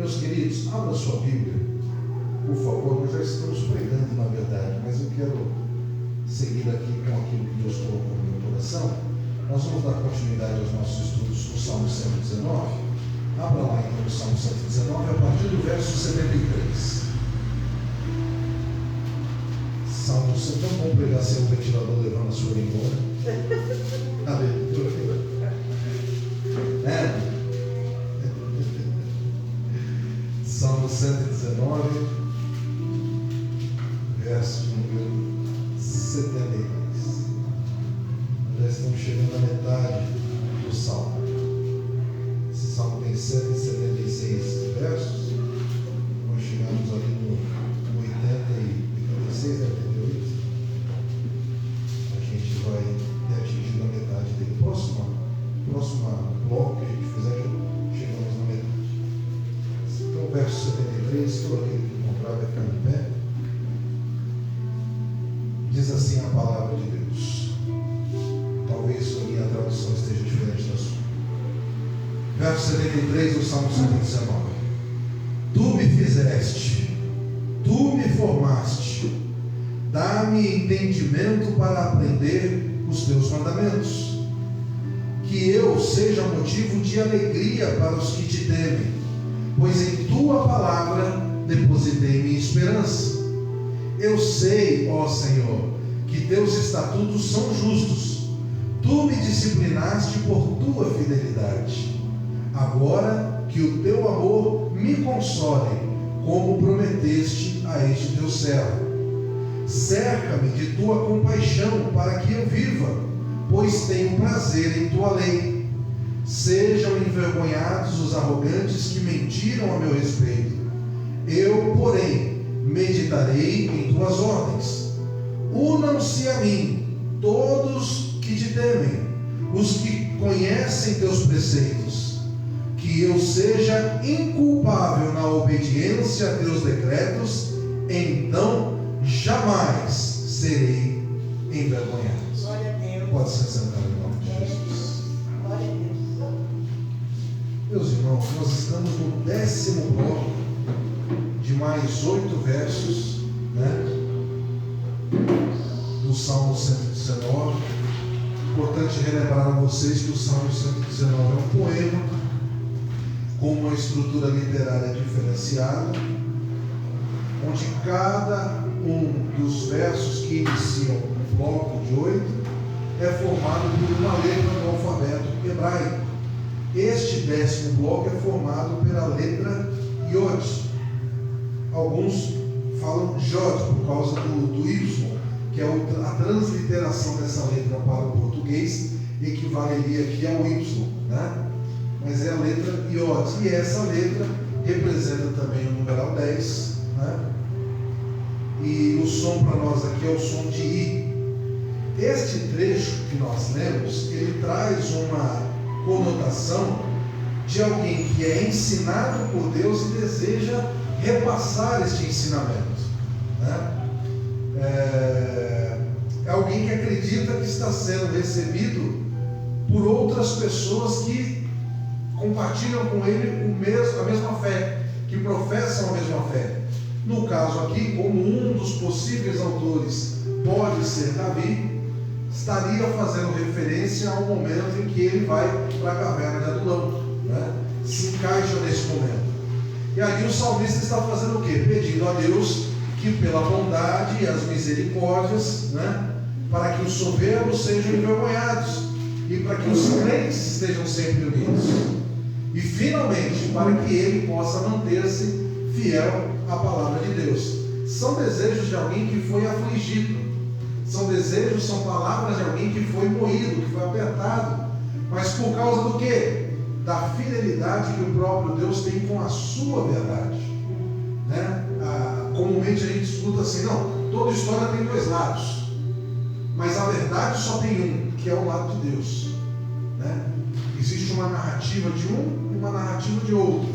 Meus queridos, abra sua Bíblia, por favor. Nós já estamos pregando, na verdade, mas eu quero seguir aqui com aquilo que Deus colocou no meu coração. Nós vamos dar continuidade aos nossos estudos do Salmo 119. Abra lá então o Salmo 119, a partir do verso 73. Salmo 119, tão bom pregar sem o ventilador levando a sua embora. Aleluia. Salmo 119, verso número 73. Já estamos chegando à metade do salmo. Esse salmo tem 176 versos. Nós chegamos ali no 86, 88. A gente vai ter atingido a metade dele. Próximo bloco que a gente fizer, chegamos na metade. Então, verso 73, todo aquele que encontrar vai ficar em pé. Diz assim a palavra de Deus. Talvez a minha tradução esteja diferente da sua. Verso 73 do Salmo 119. Tu me fizeste, tu me formaste, dá-me entendimento para aprender os teus mandamentos, que eu seja motivo de alegria para os que te temem, pois em tua palavra depositei minha esperança. Eu sei, ó Senhor, que teus estatutos são justos. Tu me disciplinaste por tua fidelidade. Agora que o teu amor me console, como prometeste a este teu servo. Cerca-me de tua compaixão para que eu viva, pois tenho prazer em tua lei. Sejam envergonhados os arrogantes que mentiram a meu respeito. Eu, porém, meditarei em tuas ordens. Unam-se a mim todos que te temem, os que conhecem teus preceitos, que eu seja inculpável na obediência a teus decretos, então jamais serei envergonhado. Glória a Deus. Pode se sentar em nome de Jesus. Glória a Deus. Meus irmãos, nós estamos no 10º bloco de mais 8 versos, do Salmo 119. Importante relembrar a vocês que o Salmo 119 é um poema com uma estrutura literária diferenciada, onde cada um dos versos que iniciam o bloco de 8 é formado por uma letra do alfabeto hebraico. Este 10º bloco é formado pela letra Yod. Alguns falam Jod por causa do Y, que é a transliteração dessa letra para o português, equivaleria aqui ao Y, mas é a letra Yod. E essa letra representa também o numeral 10, e o som para nós aqui é o som de I. Este trecho que nós lemos, ele traz uma conotação de alguém que é ensinado por Deus e deseja repassar este ensinamento, é alguém que acredita que está sendo recebido por outras pessoas que compartilham com ele a mesma fé, que professam a mesma fé. No caso aqui, como um dos possíveis autores pode ser Davi, estaria fazendo referência ao momento em que ele vai para a caverna de Adulão, se encaixa nesse momento. E aí o salmista está fazendo o quê? Pedindo a Deus que pela bondade e as misericórdias, para que os soberbos sejam envergonhados e para que os crentes estejam sempre unidos. E finalmente, para que ele possa manter-se fiel à palavra de Deus. São desejos de alguém que foi afligido. São palavras de alguém que foi moído, que foi apertado. Mas por causa do quê? Da fidelidade que o próprio Deus tem com a sua verdade. Comumente a gente escuta assim, não, toda história tem dois lados. Mas a verdade só tem um, que é o lado de Deus. Existe uma narrativa de um e uma narrativa de outro.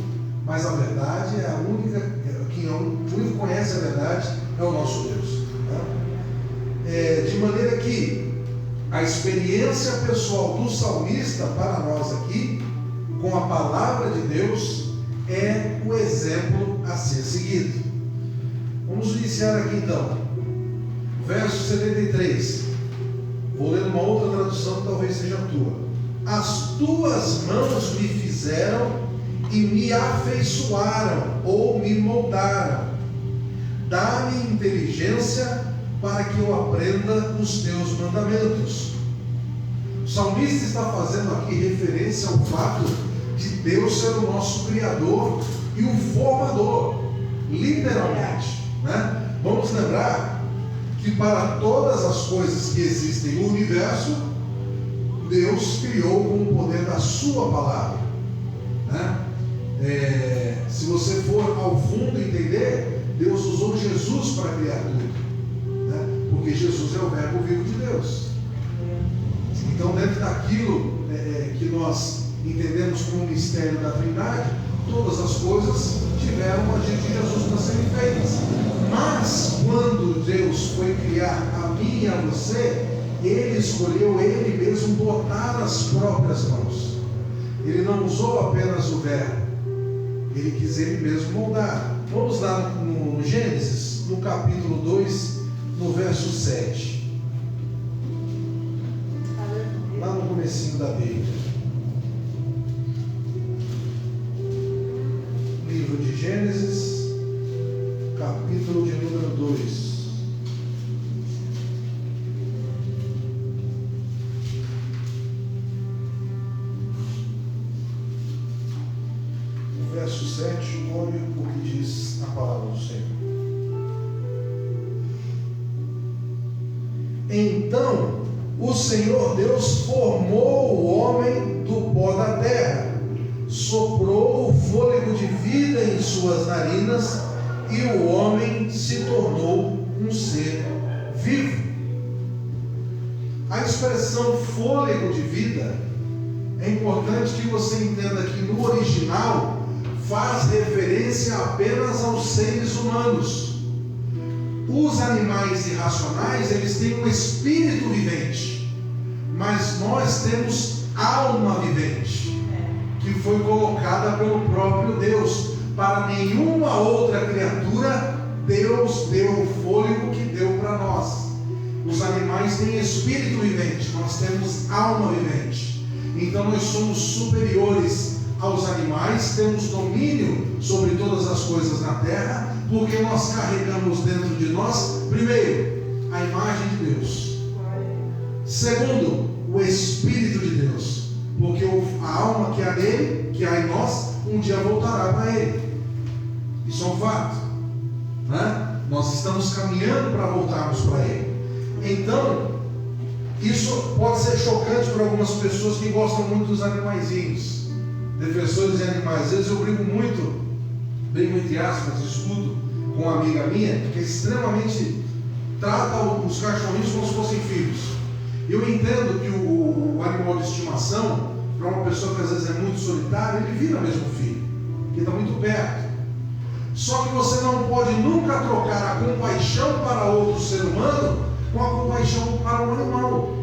Mas a verdade é a única, o único que conhece a verdade é o nosso Deus. De maneira que a experiência pessoal do salmista para nós aqui, com a palavra de Deus, é o exército seguido. Vamos iniciar aqui então. Verso 73. Vou ler uma outra tradução que talvez seja a tua. As tuas mãos me fizeram e me afeiçoaram ou me moldaram. Dá-me inteligência para que eu aprenda os teus mandamentos. O salmista está fazendo aqui referência ao fato de Deus ser o nosso Criador e o Formador, literalmente, né? Vamos lembrar que para todas as coisas que existem no universo, Deus criou com o poder da sua palavra, né? Se você for ao fundo entender, Deus usou Jesus para criar tudo, né? Porque Jesus é o verbo vivo de Deus. Então, dentro daquilo que nós entendemos como o mistério da Trindade, todas as coisas tiveram o agir de Jesus para serem feitas. Mas quando Deus foi criar a mim e a você, Ele escolheu Ele mesmo botar as próprias mãos. Ele não usou apenas o verbo, Ele quis Ele mesmo moldar. Vamos lá no Gênesis, no capítulo 2, no verso 7. Lá no comecinho da Bíblia. Livro de Gênesis, capítulo de número 2. No verso 7, olha o que diz a palavra do Senhor. Então, o Senhor Deus formou o homem do pó da terra, soprou o fôlego de vida em suas narinas, e o homem se tornou um ser vivo. A expressão fôlego de vida, é importante que você entenda que no original faz referência apenas aos seres humanos. Os animais irracionais, eles têm um espírito vivente, mas nós temos alma vivente, que foi colocada pelo próprio Deus. Para nenhuma outra criatura Deus deu o fôlego que deu para nós. Os animais têm espírito vivente, nós temos alma vivente. Então nós somos superiores aos animais, temos domínio sobre todas as coisas na terra, porque nós carregamos dentro de nós, primeiro, a imagem de Deus. Segundo, o Espírito de Deus, porque a alma que há nele, que há em nós, um dia voltará para ele. Isso é um fato, né? Nós estamos caminhando para voltarmos para ele. Então, isso pode ser chocante para algumas pessoas que gostam muito dos animaizinhos, defensores de animais. Às vezes eu brigo entre aspas, discuto com uma amiga minha que extremamente trata os cachorrinhos como se fossem filhos. Eu entendo que o animal de estimação, para uma pessoa que às vezes é muito solitária, ele vira mesmo filho, que está muito perto. Só que você não pode nunca trocar a compaixão para outro ser humano com a compaixão para um animal.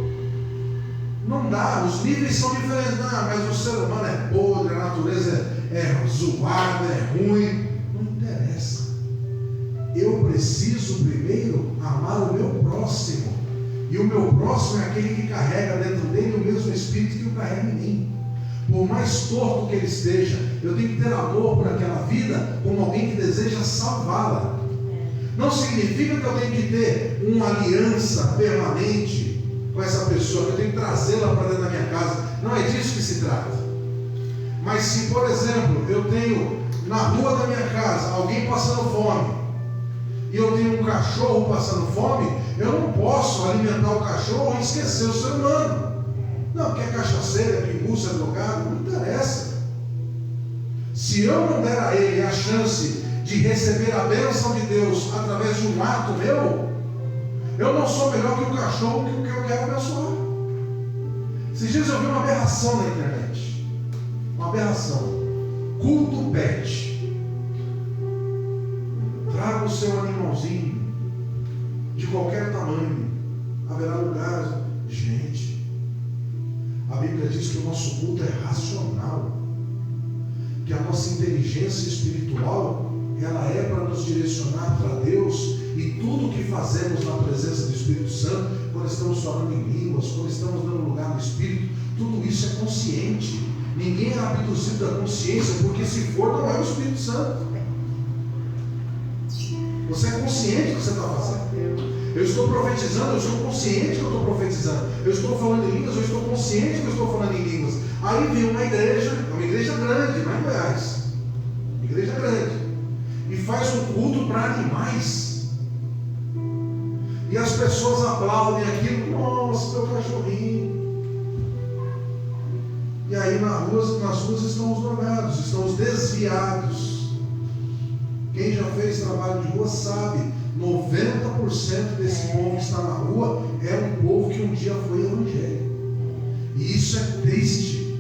Não dá, os níveis são diferentes. Não, mas o ser humano é podre, a natureza é zoada, é ruim. Não interessa. Eu preciso primeiro amar o meu próximo. E o meu próximo é aquele que carrega dentro dele o mesmo espírito que o carrega em mim. Por mais torto que ele esteja, eu tenho que ter amor por aquela vida como alguém que deseja salvá-la. Não significa que eu tenho que ter uma aliança permanente com essa pessoa, que eu tenho que trazê-la para dentro da minha casa. Não é disso que se trata. Mas se, por exemplo, eu tenho na rua da minha casa alguém passando fome, e eu tenho um cachorro passando fome, eu não posso alimentar o cachorro e esquecer o ser humano. Não, porque é cachaceiro, é pinguço, é drogado, não interessa. Se eu não der a ele a chance de receber a bênção de Deus através de um ato meu, eu não sou melhor que o cachorro que eu quero abençoar. Esses dias eu vi uma aberração na internet. Uma aberração. Culto pet. Traga o seu animalzinho de qualquer tamanho. Haverá lugar. Gente, a Bíblia diz que o nosso culto é racional, que a nossa inteligência espiritual ela é para nos direcionar para Deus, e tudo que fazemos na presença do Espírito Santo, quando estamos falando em línguas, quando estamos dando lugar no Espírito, tudo isso é consciente. Ninguém é abduzido da consciência, porque se for, não é o Espírito Santo. Você é consciente do que você está fazendo. Eu estou profetizando, eu estou consciente que eu estou profetizando. Eu estou falando em línguas, eu estou consciente que eu estou falando em línguas. Aí vem uma igreja grande, não é em Goiás, igreja grande, e faz um culto para animais. E as pessoas aplaudem aquilo, nossa, meu cachorrinho. E aí nas ruas estão os drogados, estão os desviados. Quem já fez trabalho de rua sabe, 90% desse povo que está na rua é um povo que um dia foi evangélico. E isso é triste,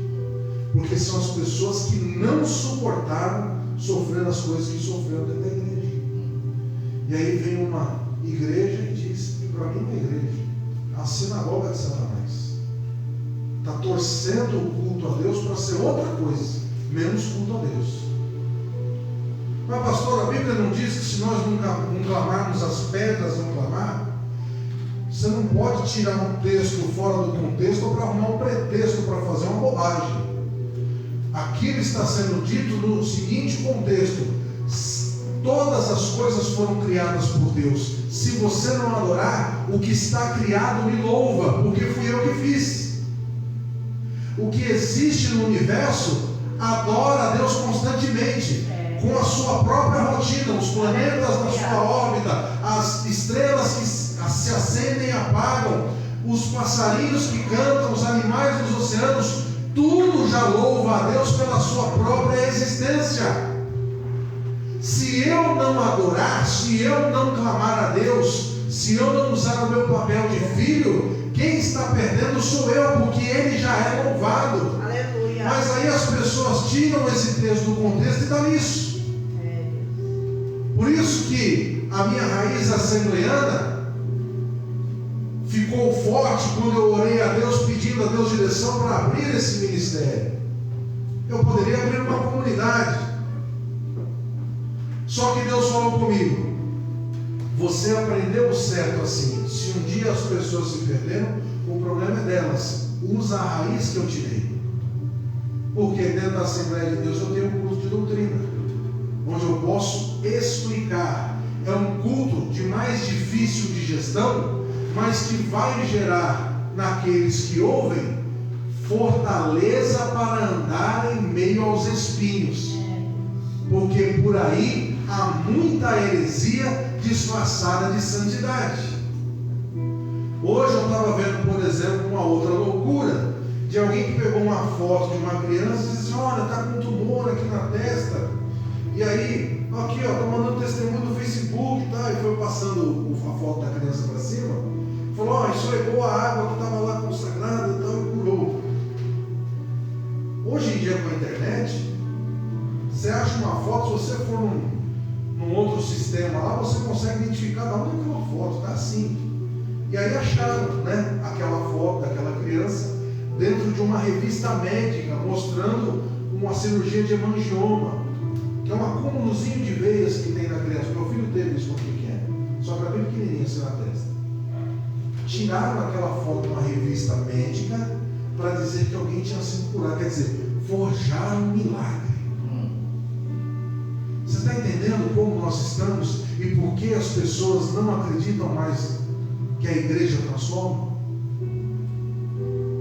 porque são as pessoas que não suportaram sofrer as coisas que sofreram dentro da igreja. E aí vem uma igreja e diz, para mim uma igreja, a sinagoga de Satanás, está torcendo o culto a Deus para ser outra coisa, menos culto a Deus. Mas pastor, a Bíblia não diz que se nós não clamarmos, as pedras vão clamar? Você não pode tirar um texto fora do contexto para arrumar um pretexto para fazer uma bobagem. Aquilo está sendo dito no seguinte contexto: todas as coisas foram criadas por Deus. Se você não adorar, o que está criado me louva, porque fui eu que fiz. O que existe no universo adora a Deus constantemente, com a sua própria rotina, os planetas na sua órbita, as estrelas que se acendem e apagam, os passarinhos que cantam, os animais dos oceanos, tudo já louva a Deus pela sua própria existência. Se eu não adorar, se eu não clamar a Deus, se eu não usar o meu papel de filho, quem está perdendo sou eu, porque ele já é louvado. Aleluia. Mas aí as pessoas tiram esse texto do contexto e dão isso. Por isso que a minha raiz assembleiana ficou forte quando eu orei a Deus, pedindo a Deus direção para abrir esse ministério. Eu poderia abrir uma comunidade, só que Deus falou comigo: você aprendeu o certo assim. Se um dia as pessoas se perderam, o problema é delas. Usa a raiz que eu te dei. Porque dentro da Assembleia de Deus eu tenho um curso de doutrina, onde eu posso explicar. É um culto de mais difícil de gestão, mas que vai gerar naqueles que ouvem fortaleza para andar em meio aos espinhos, porque por aí há muita heresia disfarçada de santidade. Hoje eu estava vendo, por exemplo, uma outra loucura de alguém que pegou uma foto de uma criança e disse: olha, está com um tumor aqui na testa. E aí, aqui ó, estou mandando testemunho no Facebook, tá? E foi passando a foto da criança para cima. Falou: ó, isso regou a água que estava lá consagrada e tal, e curou. Hoje em dia, com a internet, você acha uma foto, se você for num outro sistema lá, você consegue identificar da onde é aquela foto, tá assim. E aí acharam, né, aquela foto daquela criança dentro de uma revista médica, mostrando uma cirurgia de hemangioma, que é um acúmulozinho de veias que tem na criança. Meu filho teve isso quando pequeno, só que era bem pequenininho assim na testa. Tiraram aquela foto de uma revista médica para dizer que alguém tinha sido curado, quer dizer, forjaram um milagre. Você está entendendo como nós estamos e por que as pessoas não acreditam mais que a igreja transforma?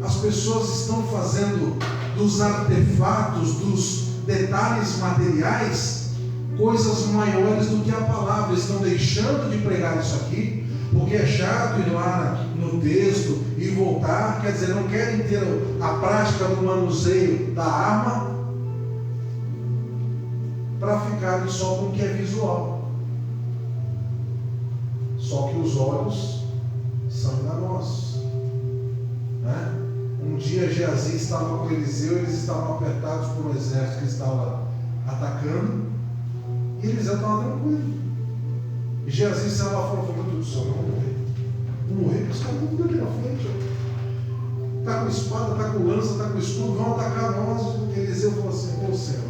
As pessoas estão fazendo dos artefatos, dos detalhes materiais, coisas maiores do que a palavra. Estão deixando de pregar isso aqui, porque é chato ir lá no texto e voltar. Quer dizer, não querem ter a prática do manuseio da arma para ficarem só com o que é visual. Só que os olhos são enganosos, né? Um dia Geazi estava com Eliseu, eles estavam apertados por um exército que estava atacando, e Eliseu estava tranquilo. E Geazi saiu lá fora e falou: meu Deus do céu, vamos morrer. Vamos morrer, os caras vão morrer aqui na frente. Está com espada, está com lança, está com escudo, vão atacar nós. Eliseu falou assim: ô céu,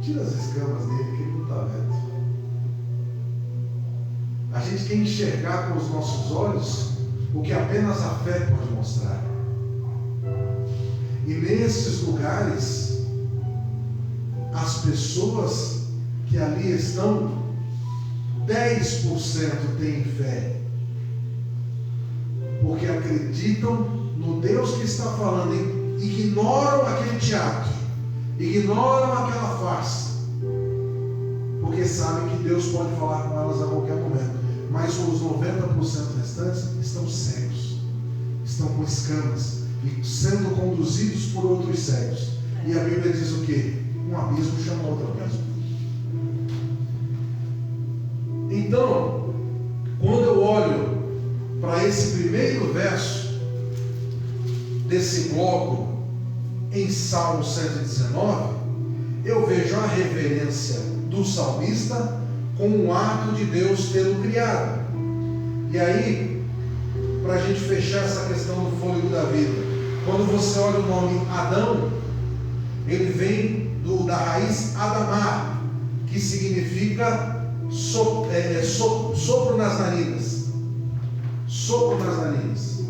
Tira as escamas dele, que ele não está vendo. A gente quer enxergar com os nossos olhos o que apenas a fé pode mostrar. E nesses lugares, as pessoas que ali estão, 10% têm fé, porque acreditam no Deus que está falando, ignoram aquele teatro, ignoram aquela farsa, porque sabem que Deus pode falar com elas a qualquer momento. Mas os 90% restantes estão cegos, estão com escamas e sendo conduzidos por outros cegos. E a Bíblia diz o quê? Um abismo chama outro abismo. Então, quando eu olho para esse primeiro verso desse bloco em Salmo 119, eu vejo a reverência do salmista com o ato de Deus tê-lo criado. E aí, para a gente fechar essa questão do fôlego da vida, quando você olha o nome Adão, ele vem da raiz Adamar, que significa sopro nas narinas. Sopro nas narinas.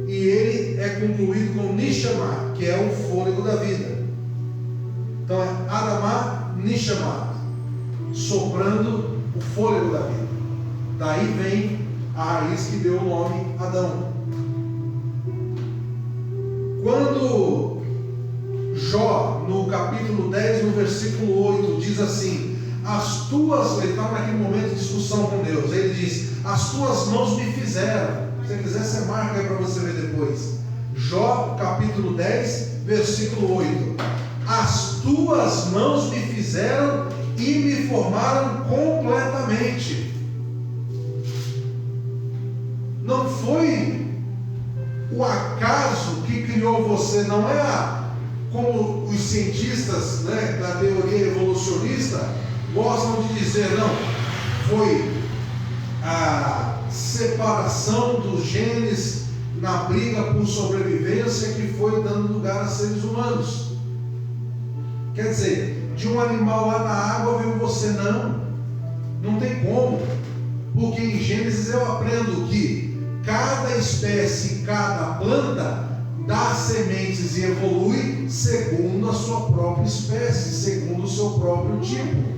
E ele é concluído com Nishamah, que é o fôlego da vida. Então é Adamar Nishamah, soprando o fôlego da vida. Daí vem a raiz que deu o nome Adão. Quando Jó, no capítulo 10, no versículo 8, diz assim: ele está naquele momento de discussão com Deus, ele diz: as tuas mãos me fizeram. Se você quiser, você marca aí para você ver depois. Jó, capítulo 10, versículo 8: as tuas mãos me fizeram e me formaram completamente. Não foi o acaso que criou você, não é como os cientistas, né, da teoria evolucionista gostam de dizer, não, foi a separação dos genes na briga por sobrevivência que foi dando lugar a seres humanos. Quer dizer, de um animal lá na água veio você, não tem como, porque em Gênesis eu aprendo que cada espécie, cada planta dá sementes e evolui segundo a sua própria espécie, segundo o seu próprio tipo.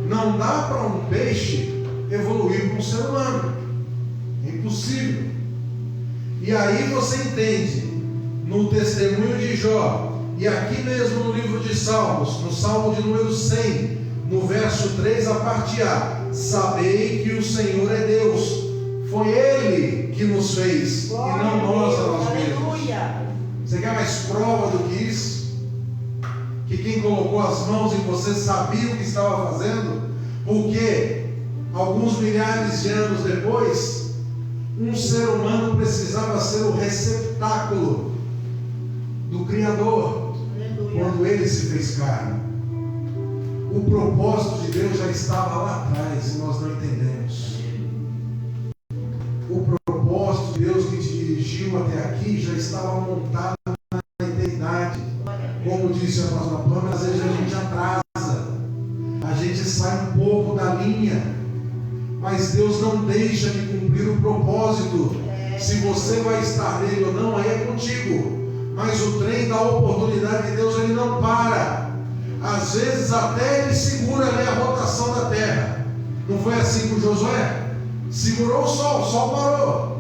Não dá para um peixe evoluir com um ser humano, é impossível. E aí você entende no testemunho de Jó, e aqui mesmo no livro de Salmos, no Salmo de número 100, no verso 3, a parte A: sabei que o Senhor é Deus, foi Ele que nos fez, glória, e não nós a nós mesmos. Você quer mais prova do que isso? Que quem colocou as mãos em você sabia o que estava fazendo? Porque alguns milhares de anos depois, um ser humano precisava ser o receptáculo do Criador, quando Ele se fez carne. O propósito de Deus já estava lá atrás e nós não entendemos. O propósito de Deus que te dirigiu até aqui já estava montado na eternidade. Como disse a pastora Pâmela, às vezes a gente atrasa, a gente sai um pouco da linha, mas Deus não deixa de cumprir o propósito. Se você vai estar nele ou não, aí é contigo. Mas o trem da oportunidade de Deus, ele não para. Às vezes até ele segura ali a rotação da terra. Não foi assim com Josué? Segurou o sol parou.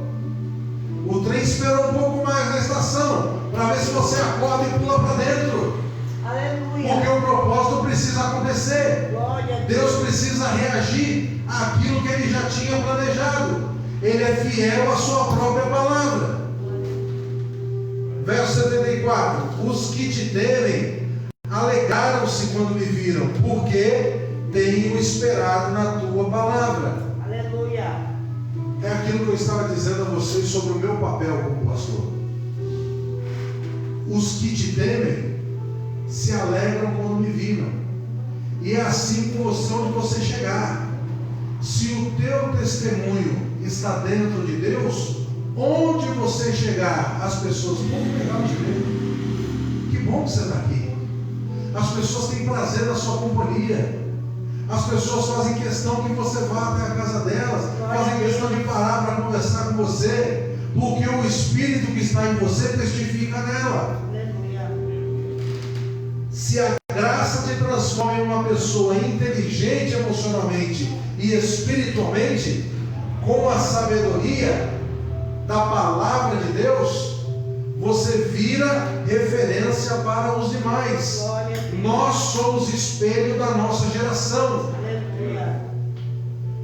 O trem esperou um pouco mais na estação, para ver se você acorda e pula para dentro. Aleluia. Porque o propósito precisa acontecer. Deus precisa reagir àquilo que Ele já tinha planejado. Ele é fiel à sua própria palavra. Verso 74: os que te temem alegraram-se quando me viram, porque tenho esperado na tua palavra. Aleluia. É aquilo que eu estava dizendo a vocês sobre o meu papel como pastor. Os que te temem se alegram quando me viram. E é assim com você onde você chegar. Se o teu testemunho está dentro de Deus, onde você chegar, as pessoas vão pegar de ver. Que bom que você está aqui. as pessoas têm prazer na sua companhia. As pessoas fazem questão que você vá até a casa delas, fazem questão de parar para conversar com você, porque o Espírito que está em você testifica nela. Se a graça te transforma em uma pessoa inteligente emocionalmente e espiritualmente, com a sabedoria da palavra de Deus, você vira referência para os demais. Nós somos espelho da nossa geração.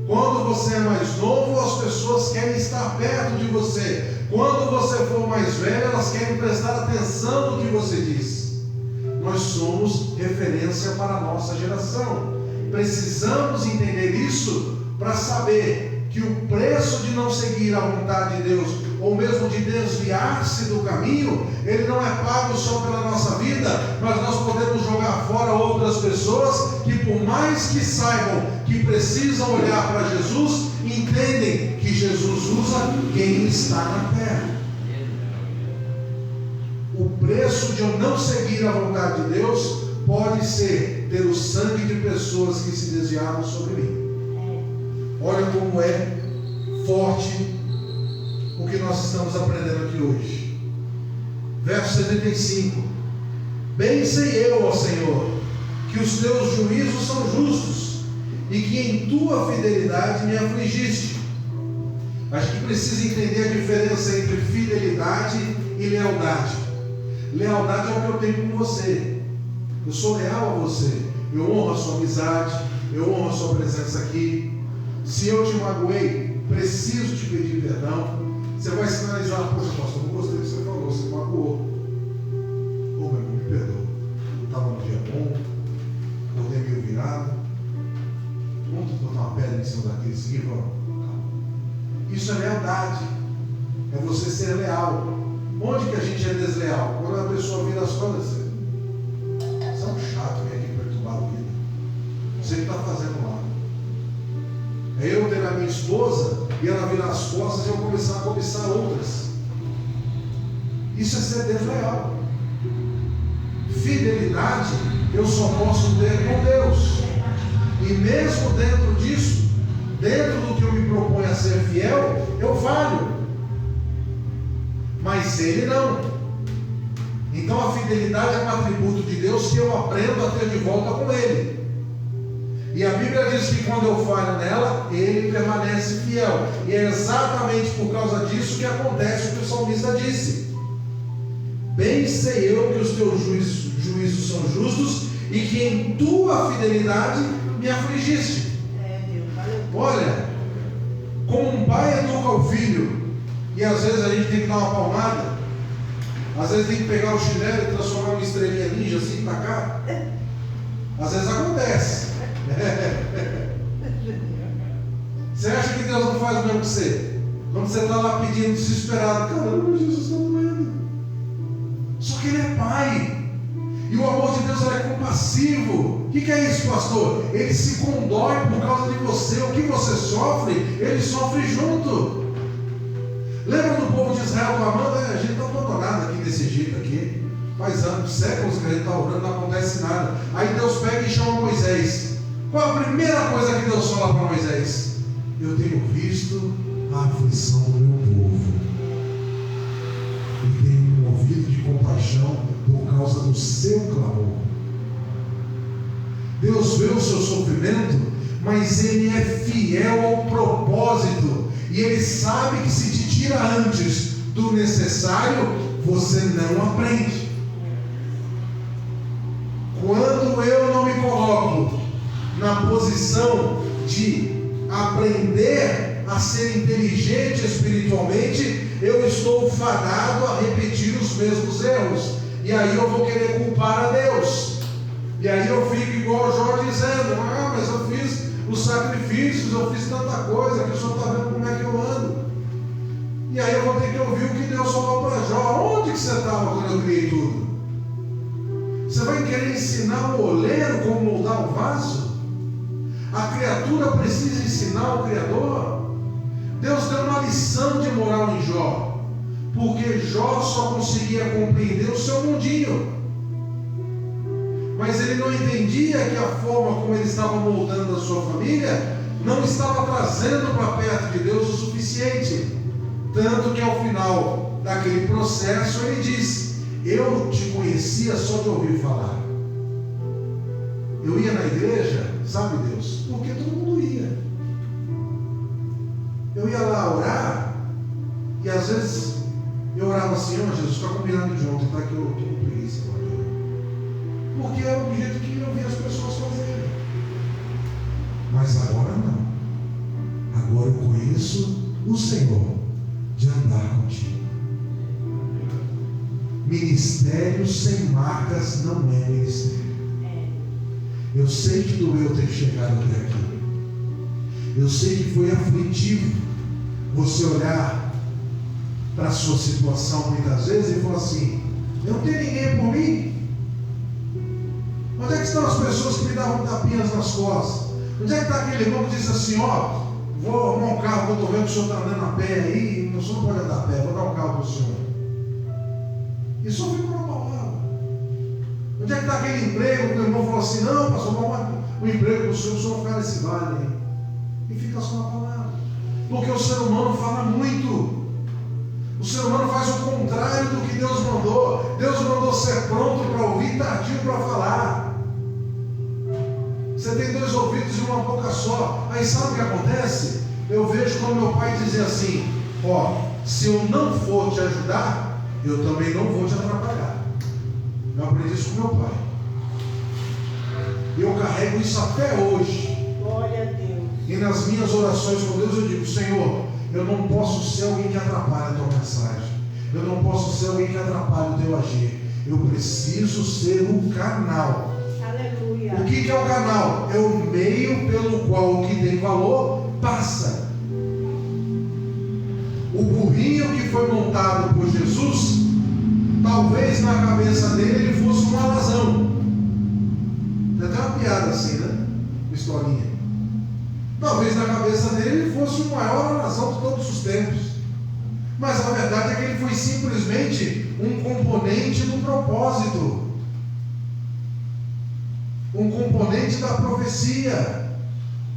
Quando você é mais novo, as pessoas querem estar perto de você. Quando você for mais velho, elas querem prestar atenção no que você diz. Nós somos referência para a nossa geração. Precisamos entender isso para saber que o preço de não seguir a vontade de Deus, ou mesmo de desviar-se do caminho, ele não é pago só pela nossa vida, mas nós podemos jogar fora outras pessoas que, por mais que saibam que precisam olhar para Jesus, entendem que Jesus usa quem está na terra. O preço de eu não seguir a vontade de Deus pode ser ter o sangue de pessoas que se desviaram sobre mim. Olha como é forte o que nós estamos aprendendo aqui hoje. Verso 75. Bem sei eu, ó Senhor, que os teus juízos são justos, e que em tua fidelidade me afligiste. A gente precisa entender a diferença entre fidelidade e lealdade. Lealdade é o que eu tenho com você. Eu sou leal a você. Eu honro a sua amizade, eu honro a sua presença aqui. Se eu te magoei, preciso te pedir perdão. Você vai sinalizar: poxa, pastor, não gostei do que você falou, você magoou. Ô, meu irmão, me perdoa. Eu estava no dia bom, acordei meio virado. Vamos botar uma pedra em cima daquele seguir, vamos. Isso é lealdade. É você ser leal. Onde que a gente é desleal? Quando a pessoa vira as costas, você é um chato, vem aqui perturbar a vida. Não sei o que está fazendo lá. É eu ter a minha esposa e ela virar as costas e eu começar a cobiçar outras. Isso é ser desleal. Fidelidade eu só posso ter com Deus. E mesmo dentro disso, dentro do que eu me proponho a ser fiel, eu falho. Mas Ele não. Então a fidelidade é um atributo de Deus que eu aprendo a ter de volta com Ele. E a Bíblia diz que quando eu falho nela, Ele permanece fiel. E é exatamente por causa disso que acontece o que o salmista disse. Bem sei eu que os teus juízos são justos, e que em tua fidelidade me afligiste. Olha, como um pai educa o filho, e às vezes a gente tem que dar uma palmada, às vezes tem que pegar o chinelo e transformar uma estrelinha ninja assim e tacar. Às vezes acontece. Você acha que Deus não faz o mesmo que você? Quando você está lá pedindo desesperado: caramba, Jesus está doendo. Só que Ele é Pai. E o amor de Deus é compassivo. O que é isso, pastor? Ele se condói por causa de você. O que você sofre, Ele sofre junto. Lembra do povo de Israel clamando? A gente está abandonado aqui nesse Egito aqui. Faz anos, séculos que a gente está orando, não acontece nada. Aí Deus pega e chama Moisés. Qual a primeira coisa que Deus fala para Moisés? Eu tenho visto a aflição do meu povo e tenho um ouvido de compaixão por causa do seu clamor. Deus vê o seu sofrimento, mas Ele é fiel ao propósito, e Ele sabe que se te tira antes do necessário, você não aprende. Quando eu não me coloco na posição de aprender a ser inteligente espiritualmente, eu estou fadado a repetir os mesmos erros. E aí eu vou querer culpar a Deus. E aí eu fico igual o Jó dizendo: ah, mas eu fiz os sacrifícios, eu fiz tanta coisa, que o Senhor está vendo como é que eu ando. E aí eu vou ter que ouvir o que Deus falou para Jó: onde que você estava quando eu criei tudo? Você vai querer ensinar o oleiro como moldar o vaso? A criatura precisa ensinar o Criador. Deus deu uma lição de moral em Jó, porque Jó só conseguia compreender o seu mundinho. mas ele não entendia que a forma como ele estava moldando a sua família não estava trazendo para perto de Deus o suficiente. Tanto que ao final daquele processo ele diz: eu te conhecia só de ouvir falar. Eu ia na igreja, sabe Deus, porque todo mundo ia. Eu ia lá orar, e às vezes eu orava assim: ó Jesus, está combinado de ontem, tá? Que eu estou com preguiça agora. Porque era o jeito que eu via as pessoas fazerem. Mas agora não. Agora eu conheço o Senhor de andar contigo. Ministério sem marcas não é ministério. Eu sei que doeu ter chegado até aqui. Eu sei que foi aflitivo você olhar para a sua situação muitas vezes e falar assim: eu não tenho ninguém por mim. Onde é que estão as pessoas que me davam tapinhas nas costas? Onde é que está aquele irmão que diz assim: ó, vou arrumar um carro que eu estou vendo que o senhor está andando a pé aí, o senhor não pode andar a pé, vou dar um carro para o senhor. E só ficou na palavra. Onde é que está aquele emprego que o irmão falou assim: não, pastor, vou arrumar um emprego para o senhor ficar nesse vale aí. E fica só na palavra. Porque o ser humano fala muito. O ser humano faz o contrário do que Deus mandou. Deus mandou ser pronto para ouvir, tardio para falar. Você tem 2 ouvidos e uma boca só. Aí sabe o que acontece? Eu vejo quando meu pai dizia assim: ó, se eu não for te ajudar, eu também não vou te atrapalhar. Eu aprendi isso com meu pai. E eu carrego isso até hoje. Glória a Deus. E nas minhas orações com Deus eu digo: Senhor, eu não posso ser alguém que atrapalhe a tua mensagem. Eu não posso ser alguém que atrapalhe o teu agir. Eu preciso ser um canal. Aleluia. O que é o canal? É o meio pelo qual o que tem valor passa. O burrinho que foi montado por Jesus, talvez na cabeça dele ele fosse um alazão. Tem até uma piada assim, né? Uma historinha. Talvez na cabeça dele ele fosse o maior alazão de todos os tempos. Mas a verdade é que ele foi simplesmente um componente do propósito. Um componente da profecia.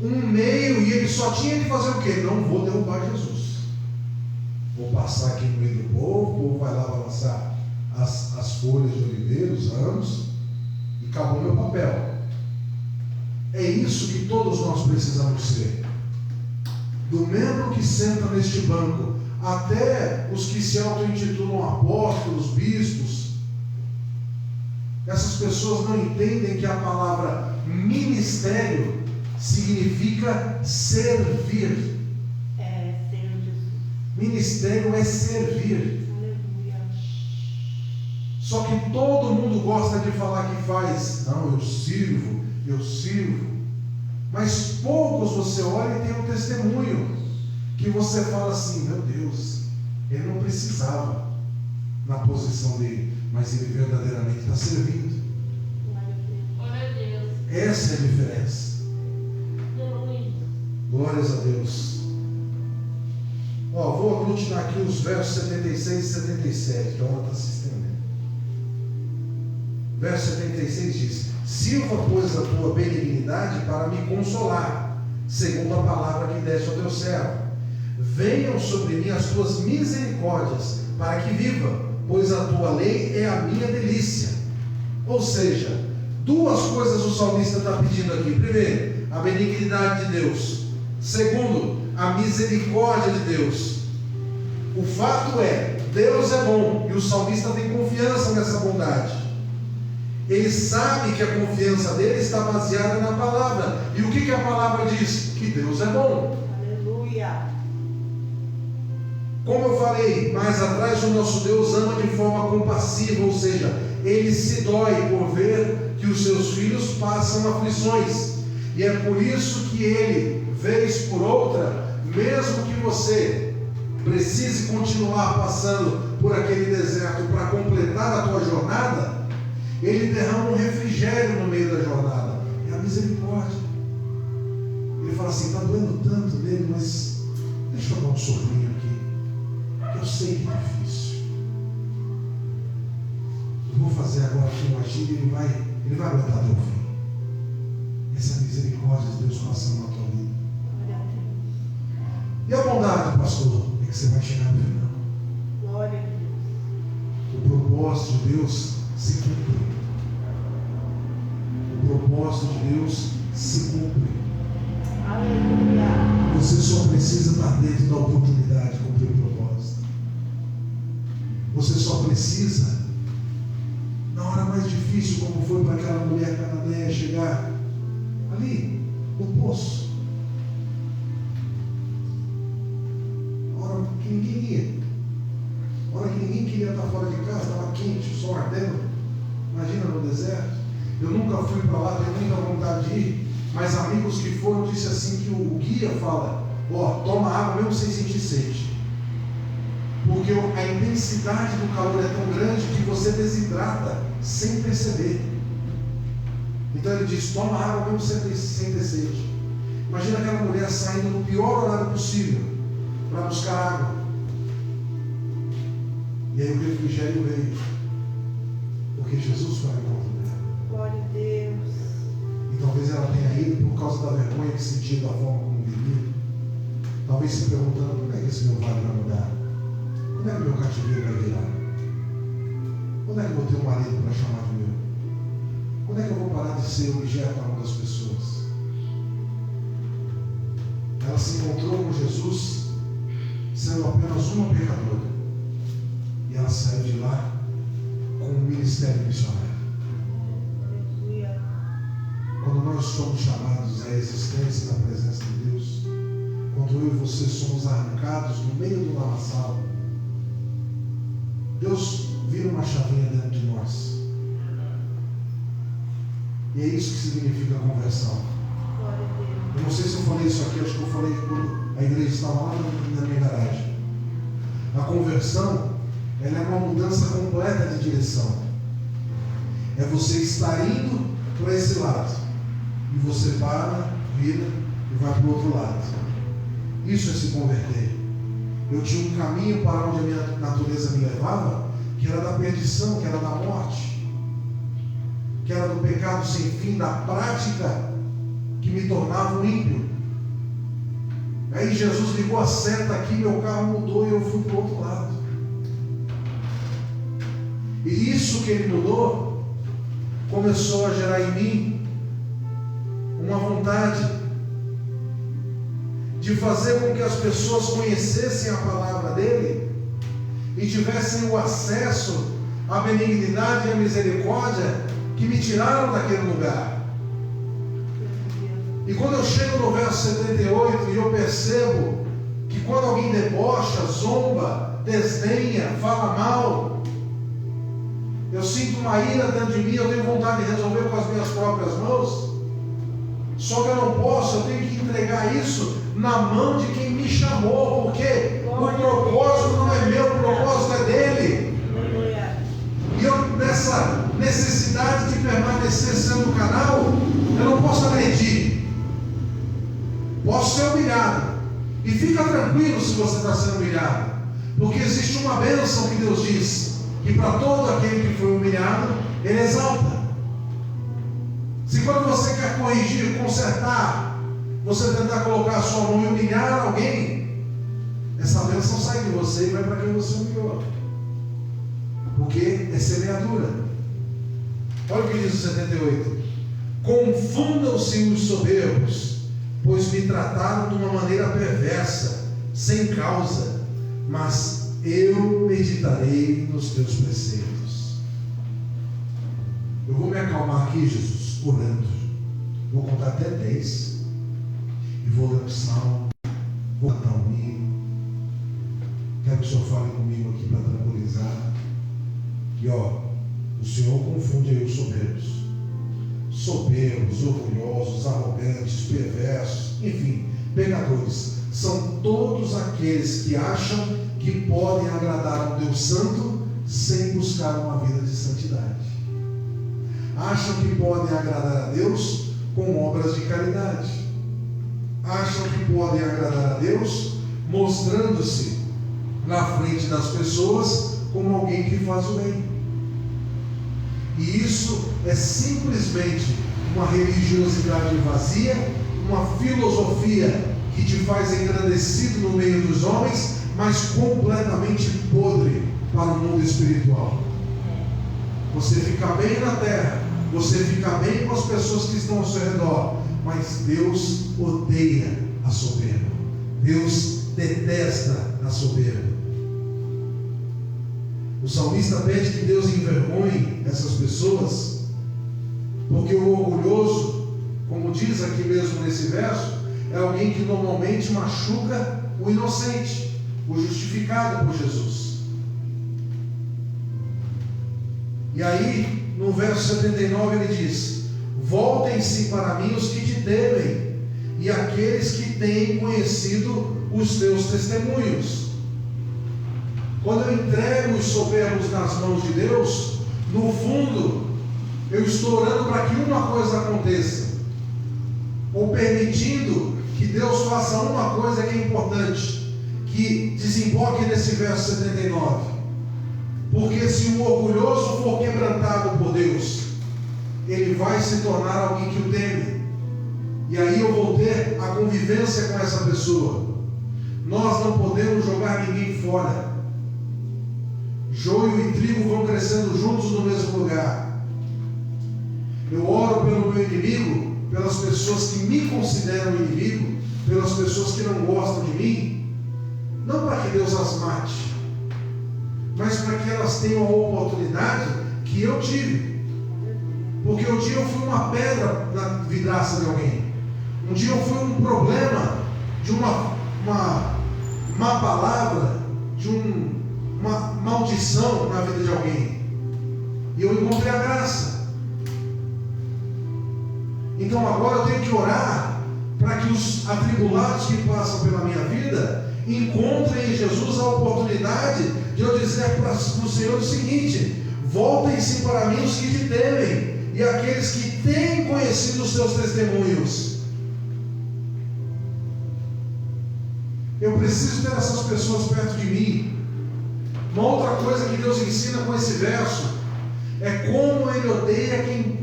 Um meio, e ele só tinha que fazer o quê? Não vou derrubar Jesus. Vou passar aqui no meio do povo, o povo vai lá balançar as folhas de oliveira, os ramos, e acabou meu papel. É isso que todos nós precisamos ser. Do membro que senta neste banco, até os que se auto-intitulam apóstolos, bispos, essas pessoas não entendem que a palavra ministério significa servir. É, Senhor Jesus. Ministério é servir. Aleluia. Só que todo mundo gosta de falar que faz. Não, eu sirvo. Mas poucos você olha e tem um testemunho que você fala assim: meu Deus, ele não precisava na posição dele, mas ele verdadeiramente está servindo. Glória a Deus. Essa é a diferença. Glórias a Deus. Vou aglutinar aqui os versos 76 e 77, que a hora está se estendendo. Verso 76 diz: sirva, pois, a tua benignidade para me consolar, segundo a palavra que deste ao teu servo. Venham sobre mim as tuas misericórdias, para que viva, pois a tua lei é a minha delícia. Ou seja, 2 coisas o salmista está pedindo aqui. Primeiro, a benignidade de Deus. Segundo, a misericórdia de Deus. O fato é, Deus é bom, e o salmista tem confiança nessa bondade. Ele sabe que a confiança dele está baseada na palavra. E o que a palavra diz? Que Deus é bom. Aleluia. Como eu falei mais atrás, o nosso Deus ama de forma compassiva, ou seja, Ele se dói por ver que os seus filhos passam aflições. E é por isso que Ele, vez por outra, mesmo que você precise continuar passando por aquele deserto para completar a tua jornada, Ele derrama um refrigério no meio da jornada. É a misericórdia. Ele fala assim: está doendo tanto nele, mas deixa eu dar um soprinho aqui. Eu sei que é difícil. Eu vou fazer agora aqui um agir e ele vai Ele vai aguentar até o fim. Essa misericórdia de Deus passando na tua vida. E a bondade, pastor? É que você vai chegar no final. Glória a Deus. O propósito de Deus se cumpre. O propósito de Deus se cumpre. Aleluia. Você só precisa estar dentro da oportunidade de cumprir o propósito. Você só precisa, na hora mais difícil, como foi para aquela mulher cananeia chegar ali no poço, na hora que ninguém ia, na hora que ninguém queria estar fora de casa, estava quente, o sol ardendo. Imagina no deserto. Eu nunca fui para lá, tenho muita vontade de ir, mas amigos que foram disse assim que o guia fala: ó, toma água mesmo sem sentir sede, porque a intensidade do calor é tão grande que você desidrata sem perceber. Então ele diz: toma água mesmo sem ter sede. Imagina aquela mulher saindo no pior horário possível para buscar água, e aí o refrigério veio, porque Jesus foi ao encontro dela. Glória a Deus. E talvez ela tenha ido por causa da vergonha que sentia da forma como vivia. Talvez se perguntando: como é que esse meu vale vai mudar? Quando é que meu cativeiro vai virar? Quando é que eu vou ter um marido para chamar de meu? Quando é que eu vou parar de ser objeto na mão das pessoas? Ela se encontrou com Jesus sendo apenas uma pecadora. E ela saiu de lá com um ministério missionário. Aleluia. Quando nós somos chamados à existência na presença de Deus, quando eu e você somos arrancados no meio do lamaçal, Deus vira uma chavinha dentro de nós. E é isso que significa conversão. Glória a Deus. Eu não sei se eu falei isso aqui, acho que eu falei quando a igreja estava lá na minha garagem. A conversão, ela é uma mudança completa de direção. É você estar indo para esse lado, e você para, vira e vai para o outro lado. Isso é se converter. Eu tinha um caminho para onde a minha natureza me levava, que era da perdição, que era da morte, que era do pecado sem fim, da prática que me tornava um ímpio. Aí Jesus ligou a seta aqui, meu carro mudou e eu fui para o outro lado. E isso que ele mudou começou a gerar em mim uma vontade de fazer com que as pessoas conhecessem a palavra dele e tivessem o acesso à benignidade e à misericórdia que me tiraram daquele lugar. E quando eu chego no verso 78 e eu percebo que quando alguém debocha, zomba, desdenha, fala mal, eu sinto uma ira dentro de mim, eu tenho vontade de resolver com as minhas próprias mãos. Só que eu não posso, eu tenho que entregar isso na mão de quem me chamou, porque o propósito não é meu, o propósito é dele. E eu, nessa necessidade de permanecer sendo canal, eu não posso agredir, posso ser humilhado. E fica tranquilo se você está sendo humilhado, porque existe uma bênção que Deus diz, que para todo aquele que foi humilhado, Ele exalta. Se quando você quer corrigir, consertar, você tentar colocar a sua mão e humilhar alguém, essa bênção sai de você e vai para quem você humilhou, porque é semeadura. Olha o que diz o 78: confundam-se os soberbos, pois me trataram de uma maneira perversa, sem causa, mas eu meditarei nos teus preceitos. Eu vou me acalmar aqui, Jesus, orando. Vou contar até 10 e vou ler um salmo, vou cantar um hino. Quero que o Senhor fale comigo aqui para tranquilizar. E o Senhor confunde aí os soberbos, orgulhosos, arrogantes, perversos, enfim, pecadores. São todos aqueles que acham que podem agradar a um Deus santo sem buscar uma vida de santidade. Acham que podem agradar a Deus com obras de caridade. Acham que podem agradar a Deus mostrando-se na frente das pessoas como alguém que faz o bem. E isso é simplesmente uma religiosidade vazia, uma filosofia que te faz engrandecido no meio dos homens, mas completamente podre para o mundo espiritual. Você fica bem na terra, você fica bem com as pessoas que estão ao seu redor, mas Deus odeia a soberba. Deus detesta a soberba. O salmista pede que Deus envergonhe essas pessoas, porque o orgulhoso, como diz aqui mesmo nesse verso, é alguém que normalmente machuca o inocente, o justificado por Jesus. E aí, no verso 79 ele diz: voltem-se para mim os que te temem, e aqueles que têm conhecido os teus testemunhos. Quando eu entrego os soberbos nas mãos de Deus, no fundo, eu estou orando para que uma coisa aconteça, ou permitindo que Deus faça uma coisa que é importante, que desemboque nesse verso 79. Porque se o orgulhoso for quebrantado por Deus, ele vai se tornar alguém que o teme. E aí eu vou ter a convivência com essa pessoa. Nós não podemos jogar ninguém fora. Joio e trigo vão crescendo juntos no mesmo lugar. Eu oro pelo meu inimigo, pelas pessoas que me consideram inimigo, pelas pessoas que não gostam de mim, não para que Deus as mate, mas para que elas tenham a oportunidade que eu tive. Porque um dia eu fui uma pedra na vidraça de alguém. Um dia eu fui um problema de uma má palavra, de uma maldição na vida de alguém. E eu encontrei a graça. Então agora eu tenho que orar para que os atribulados que passam pela minha vida encontrem em Jesus a oportunidade de eu dizer para o Senhor o seguinte: voltem-se para mim os que te temem, e aqueles que têm conhecido os seus testemunhos. Eu preciso ter essas pessoas perto de mim. Uma outra coisa que Deus ensina com esse verso é como Ele odeia quem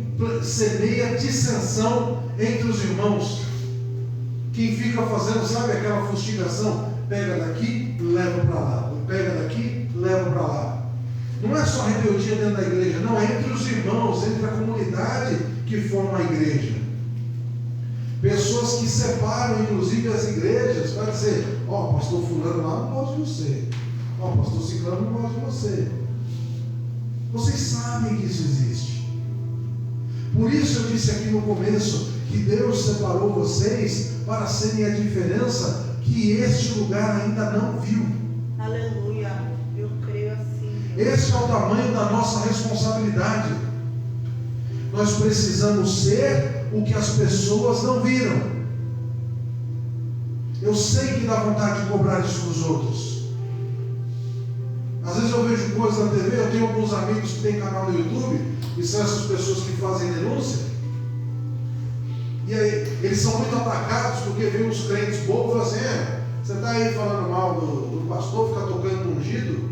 semeia dissensão entre os irmãos. Quem fica fazendo, sabe, aquela fustigação? Pega daqui, leva para lá. Pega daqui, leva para lá. Não é só rebeldia dentro da igreja, não, é entre os irmãos, entre a comunidade que forma a igreja. Pessoas que separam, inclusive, as igrejas, para dizer: ó, pastor fulano lá não gosta de você, ó, pastor ciclano não gosta de você. Vocês sabem que isso existe. Por isso eu disse aqui no começo que Deus separou vocês para serem a diferença que este lugar ainda não viu. Aleluia, eu creio assim. Esse é o tamanho da nossa responsabilidade. Nós precisamos ser o que as pessoas não viram. Eu sei que dá vontade de cobrar isso dos outros. Às vezes eu vejo coisas na TV, eu tenho alguns amigos que têm canal no YouTube, e são essas pessoas que fazem denúncia. E aí, eles são muito atacados porque vêm os crentes bobos e falam assim: você está aí falando mal do pastor, fica tocando no ungido.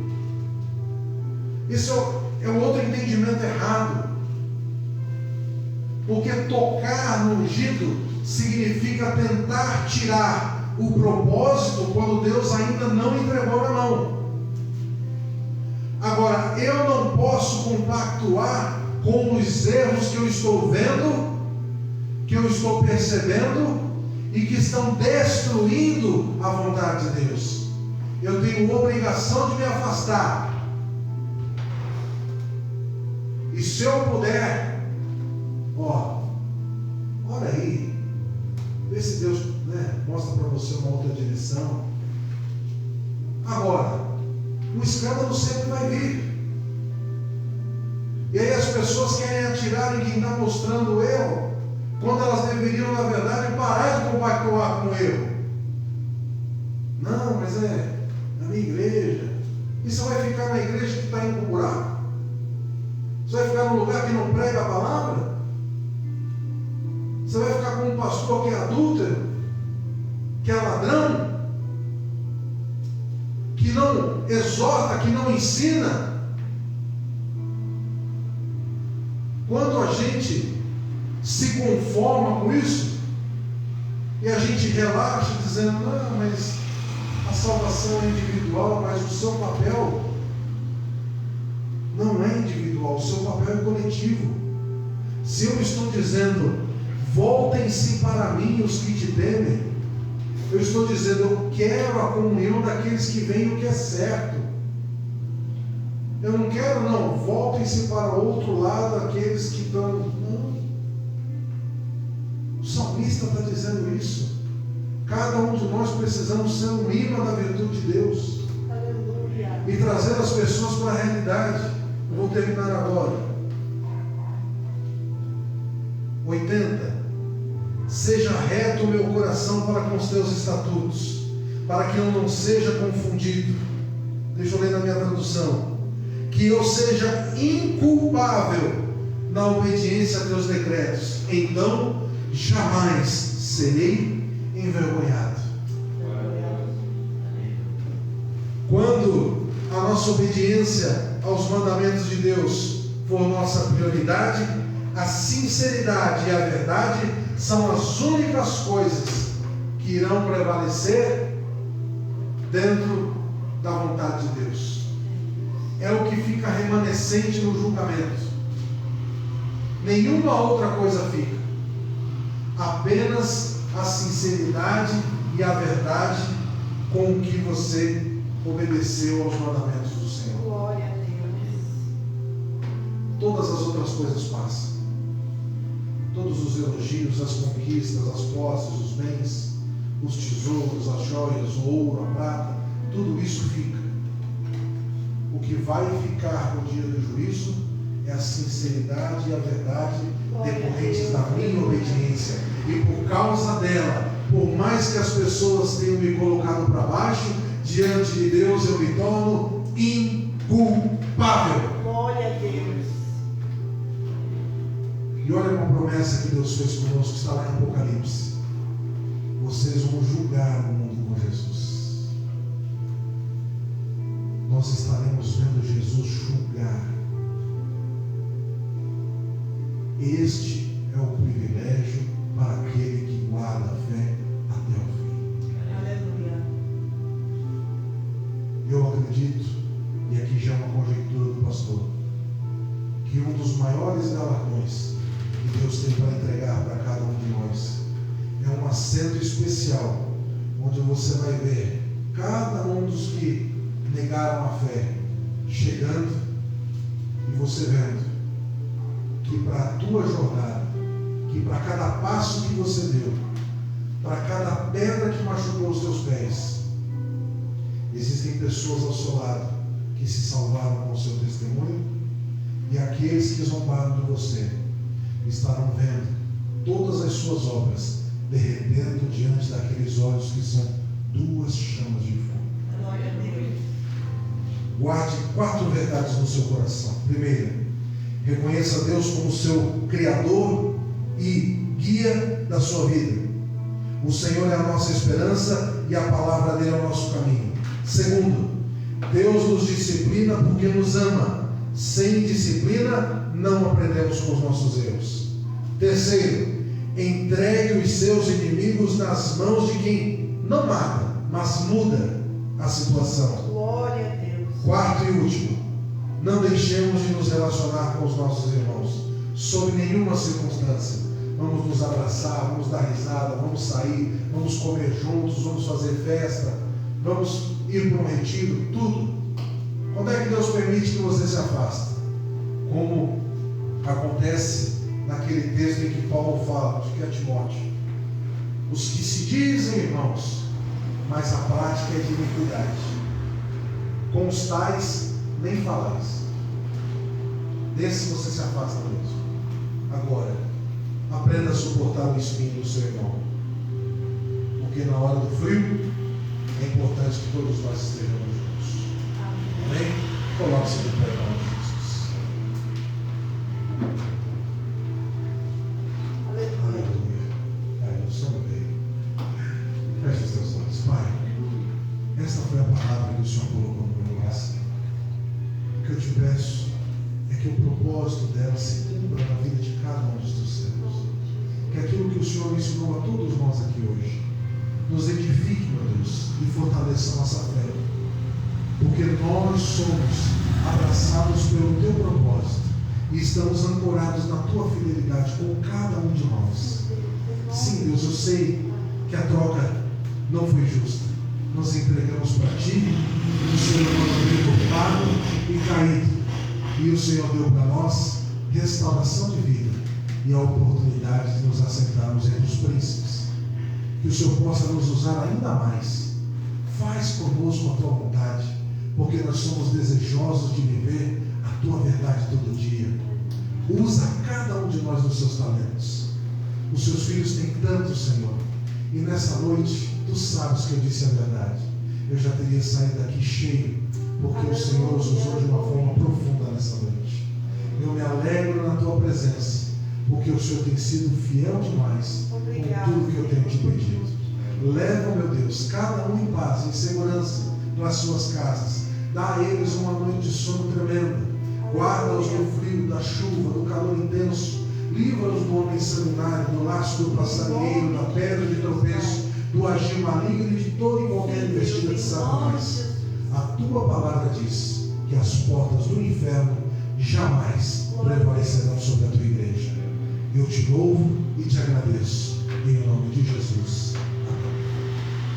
Isso é um outro entendimento errado. Porque tocar no ungido significa tentar tirar o propósito quando Deus ainda não entregou na mão. Agora, eu não posso compactuar com os erros que eu estou vendo, que eu estou percebendo e que estão destruindo a vontade de Deus. Eu tenho obrigação de me afastar. E se eu puder, ora aí, vê se Deus mostra para você uma outra direção. Agora, o escândalo sempre vai vir. E aí as pessoas querem atirar em quem está mostrando o erro, quando elas deveriam, na verdade, parar de compactuar com o erro. Não, mas é na minha igreja. E você vai ficar na igreja que está indo para o buraco? Você vai ficar num lugar que não prega a palavra? Você vai ficar com um pastor que é adúltero, que é ladrão, que não exorta, que não ensina? Quando a gente se conforma com isso, e a gente relaxa dizendo, não, mas a salvação é individual, mas o seu papel não é individual, o seu papel é coletivo. Se eu estou dizendo, voltem-se para mim os que te temem, eu estou dizendo, eu quero a comunhão daqueles que veem o que é certo. Eu não quero, não, voltem-se para o outro lado aqueles que estão. Não. O salmista está dizendo isso. Cada um de nós precisamos ser um imã da virtude de Deus. Aleluia. E trazer as pessoas para a realidade. Eu vou terminar agora. 80. Seja reto o meu coração para com os teus estatutos, para que eu não seja confundido. Deixa eu ler na minha tradução. Que eu seja inculpável na obediência a teus decretos. Então jamais serei envergonhado. Quando a nossa obediência aos mandamentos de Deus for nossa prioridade, a sinceridade e a verdade são as únicas coisas que irão prevalecer dentro da vontade de Deus. É o que fica remanescente no julgamento. Nenhuma outra coisa fica. Apenas a sinceridade e a verdade com que você obedeceu aos mandamentos do Senhor. Glória a Deus. Todas as outras coisas passam. Todos os elogios, as conquistas, as posses, os bens, os tesouros, as joias, o ouro, a prata, tudo isso fica. O que vai ficar no dia do juízo é a sinceridade e a verdade decorrentes da minha obediência. E por causa dela, por mais que as pessoas tenham me colocado para baixo, diante de Deus eu me torno inculpável. Glória a Deus. E olha uma promessa que Deus fez conosco, que está lá em Apocalipse. Vocês vão julgar o mundo com Jesus. Nós estaremos vendo Jesus julgar. Este é o privilégio para aquele que guarda a fé até o fim. Aleluia. Eu acredito, e aqui já é uma conjectura do pastor, que um dos maiores galardões que Deus tem para entregar para cada um de nós é um assento especial, onde você vai ver cada um dos que negaram a fé chegando, e você vendo que para a tua jornada, que para cada passo que você deu, para cada pedra que machucou os teus pés, existem pessoas ao seu lado que se salvaram com o seu testemunho, e aqueles que zombaram de você estarão vendo todas as suas obras derretendo diante daqueles olhos que são duas chamas de fogo. Glória a Deus. Guarde 4 verdades no seu coração. Primeira, reconheça Deus como seu Criador e guia da sua vida. O Senhor é a nossa esperança e a palavra dele é o nosso caminho. Segundo, Deus nos disciplina porque nos ama. Sem disciplina, não aprendemos com os nossos erros. Terceiro, entregue os seus inimigos nas mãos de quem não mata, mas muda a situação. Glória a Deus. Quarto e último, não deixemos de nos relacionar com os nossos irmãos, sob nenhuma circunstância. Vamos nos abraçar, vamos dar risada, vamos sair, vamos comer juntos, vamos fazer festa, vamos ir para um retiro, tudo. Quando é que Deus permite que você se afaste? Como acontece naquele texto em que Paulo fala, de que é Timóteo. Os que se dizem irmãos, mas a prática é de iniquidade. Com os tais, nem falais. Desse você se afasta mesmo. Agora, aprenda a suportar o espinho do seu irmão. Porque na hora do frio, é importante que todos nós estejamos juntos. Amém? Coloque-se de pé em nome de Jesus. Aleluia. Pai, o Senhor veio. Feche os teus olhos. Pai, esta foi a palavra que o Senhor colocou no meu coração. O que eu te peço é que o propósito dela se cumpra na vida de cada um dos teus servos. Que aquilo que o Senhor ensinou a todos nós aqui hoje nos edifique, meu Deus, e fortaleça a nossa fé. Porque nós somos abraçados pelo teu propósito e estamos ancorados na tua fidelidade com cada um de nós. Sim, Deus, eu sei que a troca não foi justa. Nós entregamos para ti, o Senhor nos deu tocado e caído. E o Senhor deu para nós restauração de vida e a oportunidade de nos assentarmos entre os príncipes. Que o Senhor possa nos usar ainda mais. Faz conosco a tua vontade, porque nós somos desejosos de viver a tua verdade todo dia. Usa cada um de nós nos seus talentos. Os seus filhos têm tanto, Senhor. E nessa noite, tu sabes que eu disse a verdade. Eu já teria saído daqui cheio, porque o Senhor os usou de uma forma profunda nessa noite. Eu me alegro na tua presença, porque o Senhor tem sido fiel demais com tudo que eu tenho te pedido. Leva, meu Deus, cada um em paz, em segurança, para as suas casas. Dá a eles uma noite de sono tremenda. Guarda-os do frio, da chuva, do calor intenso. Livra-os do homem sanguinário, do laço do passarinheiro, da pedra de tropeço, do agir maligno e de toda e qualquer investida de Satanás. A tua palavra diz que as portas do inferno jamais prevalecerão sobre a tua igreja. Eu te louvo e te agradeço, em nome de Jesus.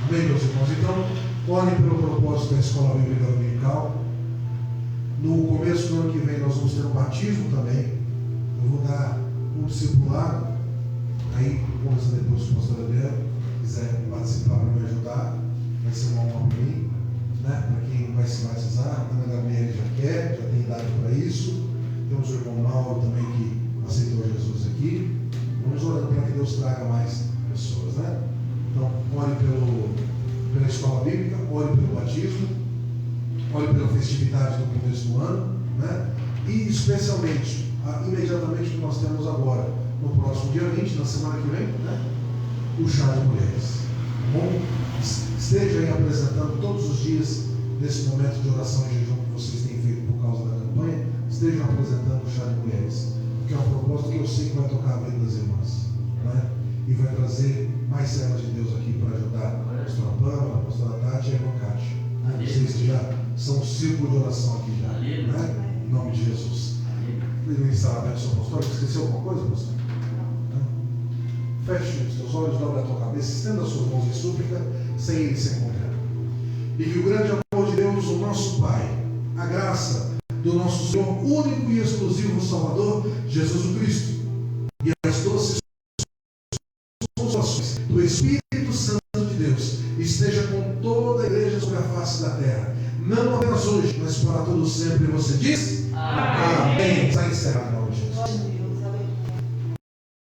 Amém, meus irmãos? Então, orem pelo propósito da Escola Bíblica Dominical. No começo do ano que vem nós vamos ter um batismo também. Eu vou dar um discipulado. Aí, conversa depois com o pastor Adriano, quiser participar para me ajudar, vai ser uma honra para mim, né? Para quem vai se batizar, a Ana Gabriela já quer, já tem idade para isso. Temos o irmão Mauro também que aceitou Jesus aqui. Vamos orando para que Deus traga mais pessoas, né? Então, ore pela escola bíblica, ore pelo batismo, ore pela festividade do começo do ano, né? E especialmente, imediatamente que nós temos agora, no próximo dia 20, na semana que vem, né? O chá de mulheres. Bom, esteja aí apresentando todos os dias, nesse momento de oração e jejum que vocês têm feito por causa da campanha, estejam apresentando o chá de mulheres, porque é um propósito que eu sei que vai tocar a vida das irmãs, né? E vai trazer mais servas de Deus aqui para ajudar a pastora Pâmela, a pastora Tati e a irmã Cátia. Vocês que já são um círculo de oração aqui já, né? Em nome de Jesus. Ministrar a bênção apostólica. Esqueceu alguma coisa, pastor? Feche os teus olhos, dobre a tua cabeça, estenda as suas mãos em súplica, sem ele se encontrar. E que o grande amor de Deus, o nosso Pai, a graça do nosso Senhor, único e exclusivo Salvador, Jesus Cristo, e as doces consolações do Espírito Santo de Deus, esteja com toda a igreja sobre a face da terra, não apenas hoje, mas para todo sempre. Você diz? Amém. Está encerrado, em nome de Jesus.